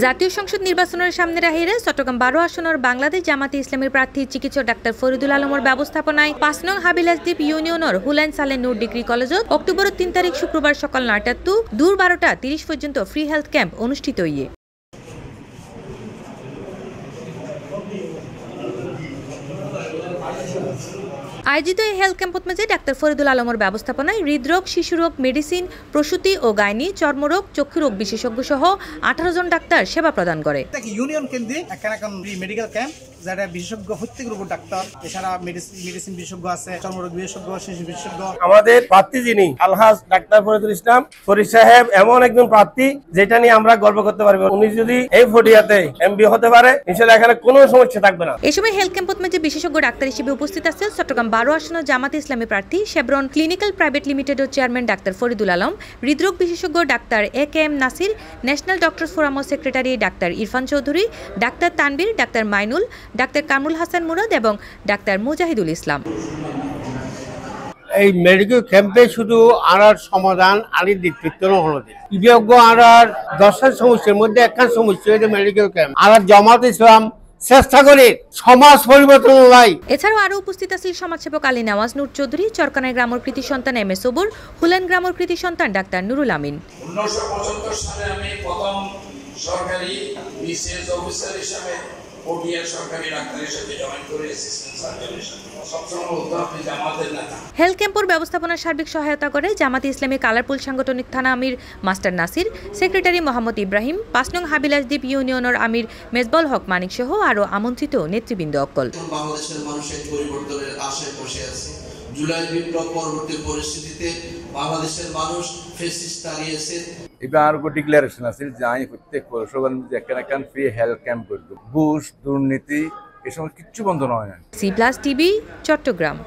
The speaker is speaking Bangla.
জাতীয় সংসদ নির্বাচনের সামনে রাখিয়ে চট্টগ্রাম 12 আসনের বাংলাদেশ জামাতে ইসলামের প্রার্থী চিকিৎসক ডাক্তার ফরিদুল আলমের ব্যবস্থাপনায় 5 নং হাবিলাসদ্বীপ ইউনিয়নের হুলাইন সালে নূর ডিগ্রি কলেজত অক্টোবর 3 তারিখ শুক্রবার সকাল 9টা টু দূর 12টা 30 পর্যন্ত ফ্রি হেলথ ক্যাম্প অনুষ্ঠিত হইয়ে। আয়োজিত এই হেলথ ক্যাম্পত মাঝে ডাক্তার ফরিদুল আলমের ব্যবস্থাপনায় হৃদরোগ, শিশুরোগ, মেডিসিন, প্রসূতি ও গাইনি, চর্মরোগ, চক্ষুরোগ বিশেষজ্ঞ সহ 18 জন ডাক্তার সেবা প্রদান করে। ইউনিয়ন কেন্দ্রে এখন মেডিকেল ক্যাম্প যারা বিশেষজ্ঞ প্রত্যেক রোগের ডাক্তার, এছাড়া মেডিসিন বিশেষজ্ঞ আছে, চর্মরোগ বিশেষজ্ঞ, শিশু বিশেষজ্ঞ। আমাদের প্রার্থী যিনি আলহাজ ডাক্তার ফরিদুল ইসলাম ফরিদ সাহেব এমন একজন প্রার্থী যেটা নিয়ে আমরা গর্ব করতে পারবো। উনি যদি এই ফটিয়াতে এমবি হতে পারে ইনশাআল্লাহ এখানে কোনো সমস্যা থাকবে না। এই সময় হেলথ ক্যাম্পত মাঝে বিশেষজ্ঞ ডাক্তার হিসেবে উপস্থিত আছেন চট্টগ্রাম 12 আসনের জামাতে ইসলামী প্রার্থী শেভরন ক্লিনিক্যাল প্রাইভেট লিমিটেডের চেয়ারম্যান ডাক্তার ফরিদুল আলম, হৃদরোগ বিশেষজ্ঞ ডাক্তার এ.কে.এম. নাসির, ন্যাশনাল ডক্টরস ফোরামের সেক্রেটারি ডাক্তার ইরফান চৌধুরী, ডাক্তার তানবীর, ডাক্তার মাইনুল, ডাক্তার কামরুল হাসান মুরাদ এবং ডাক্তার মুজাহিদুল ইসলাম। এই মেডিকেল ক্যাম্পে শুধু আনার সমাধান আলির দিক হলো বিশেষজ্ঞ আনার 10টা সমস্যার মধ্যে একটা সমস্যা হচ্ছে মেডিকেল ক্যাম্প। আর জামাত ইসলাম চেষ্টা করে সমাজ পরিবর্তন লাই। এছাড়াও আরো উপস্থিত আছেন সমাজসেবক আলী নওয়াজ নূর চৌধুরী, চরকানাই গ্রামের কৃতি সন্তান এম এ সবুর, হুলাইন গ্রামের কৃতি সন্তান ডাক্তার নুরুল আমিন। 1975 সালে আমি প্রথম সরকারি বিসিএস অফিসার হিসেবে ওডিআর সরকারি ডাক্তার হিসেবে জয়েন করে অ্যাসিস্ট্যান্ট সার্জন হিসেবে সবসময় উদ্যোগী জামাতের নেতা। হেলথ ক্যাম্পের ব্যবস্থাপনার সার্বিক সহায়তা করে জামাতে ইসলামী কালারপুল সাংগঠনিক থানা আমির মাস্টার নাসির, সেক্রেটারি মোহাম্মদ ইব্রাহিম, 5 নং হাবিলাসদ্বীপ ইউনিয়নের আমির মেজবুল হক মানিক সহ আরো আমন্ত্রিত নেতৃবৃন্দ অকল। বাংলাদেশের মানুষের পরিবর্তনের আশায় বসে আছে। জুলাই বিপ্লব পরবর্তী পরিস্থিতিতে বাংলাদেশের মানুষ ফেসিস্ট দাঁড়িয়েছে। এবার ডিক্লারেশন আছে যে আমি প্রত্যেক পৌরসভার মধ্যে একটা ফ্রি হেলথ ক্যাম্প করব। ঘুষ, দুর্নীতি এসব কিচ্ছু বন্ধ নয়। C+ TV, Chittagong.